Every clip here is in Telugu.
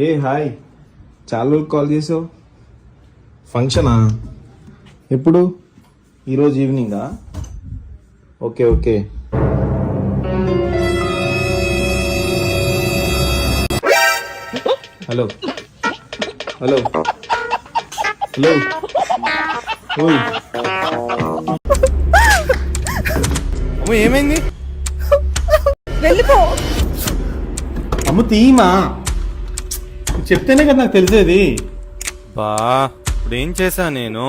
ఏ హాయ్, చాలా రోజులు కాల్ చేసావు. ఫంక్షనా? ఎప్పుడు? ఈరోజు ఈవినింగా? Okay okay. Hello hello hello. ఓయ్ అమ్మ, ఏమైంది? వెళ్ళిపో. అమ్మ తీయమా, చెప్తేనే కదా నాకు తెలిసేది. బా ఇప్పుడు ఏం చేశా నేను?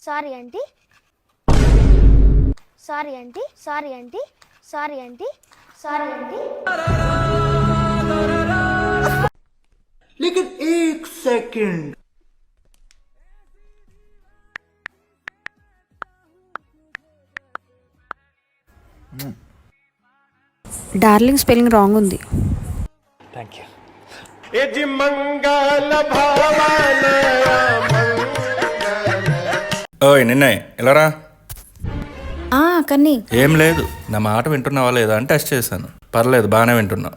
Sorry aunty, sorry aunty, sorry aunty, sorry aunty, sorry aunty. लेकिन एक सेकंड, డార్లింగ్ స్పెల్లింగ్ రాంగ్ ఉంది. ఓయ్ నిన్నయ్ ఇలారా. కన్నీ ఏం లేదు, నా మాట వింటున్నావా లేదా అని టెస్ట్ చేశాను. పర్లేదు, బాగానే వింటున్నా.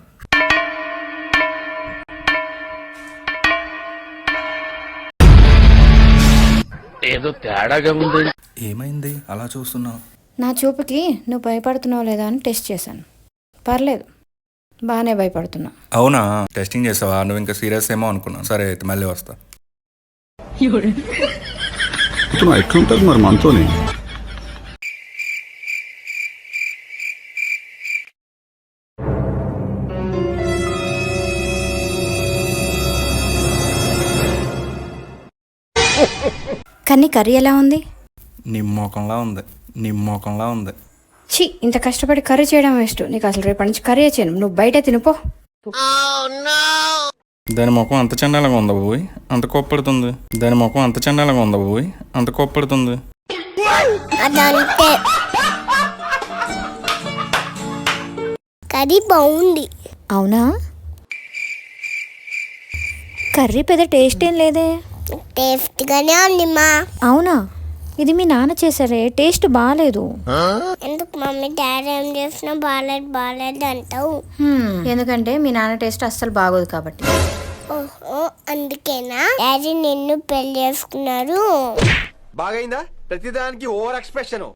ఏదో తేడాగా ఉంది. ఏమైంది అలా చూస్తున్నావు? నా చూపుకి నువ్వు భయపడుతున్నావు లేదా అని టెస్ట్ చేశాను. పర్లేదు, బాగానే భయపడుతున్నా. అవునా, టెస్టింగ్ చేసావా? నువ్వు ఇంకా సీరియస్ ఏమో అనుకున్నాను. సరే అయితే మళ్ళీ వస్తా. ఎట్లుంటుంది మరి మనతోనే? కానీ కర్రీ ఎలా ఉంది? నిమ్మోకంలా ఉంది, నిమ్మోకంలా ఉంది. ఛీ, ఇంత కష్టపడి కర్రీ చేయడం వేస్ట్. నీకు అసలు రేపటి నుంచి కర్రీ చేయను. నువ్వు బయట తినిపో. దాని ముఖం అంత చండాలంగా ఉందా పోయి అంత కోప్పడుతుంది? దాని ముఖం అంత చండాలంగా ఉందా పోయి అంత కోప్పడుతుంది? కర్రీ బాగుంది. అవునా? కర్రీ పెద్ద టేస్ట్ ఏం లేదే. టేస్ట్ గానే ఉంది మా. అవునా? ఇది మీ నాన్న చేశారే, టేస్ట్ బాగాలేదు. ఎందుకు మమ్మీ డాడీ ఏం చేసినా బాగాలేదు అంటావు? ఎందుకంటే మీ నాన్న టేస్ట్ అస్సలు బాగోదు కాబట్టి. ఓహో, అందుకేనా డాడీ నిన్ను పెళ్లి చేసుకున్నారు? బాగైందా? ప్రతిదానికి ఓవర్ ఎక్స్ప్రెషన్.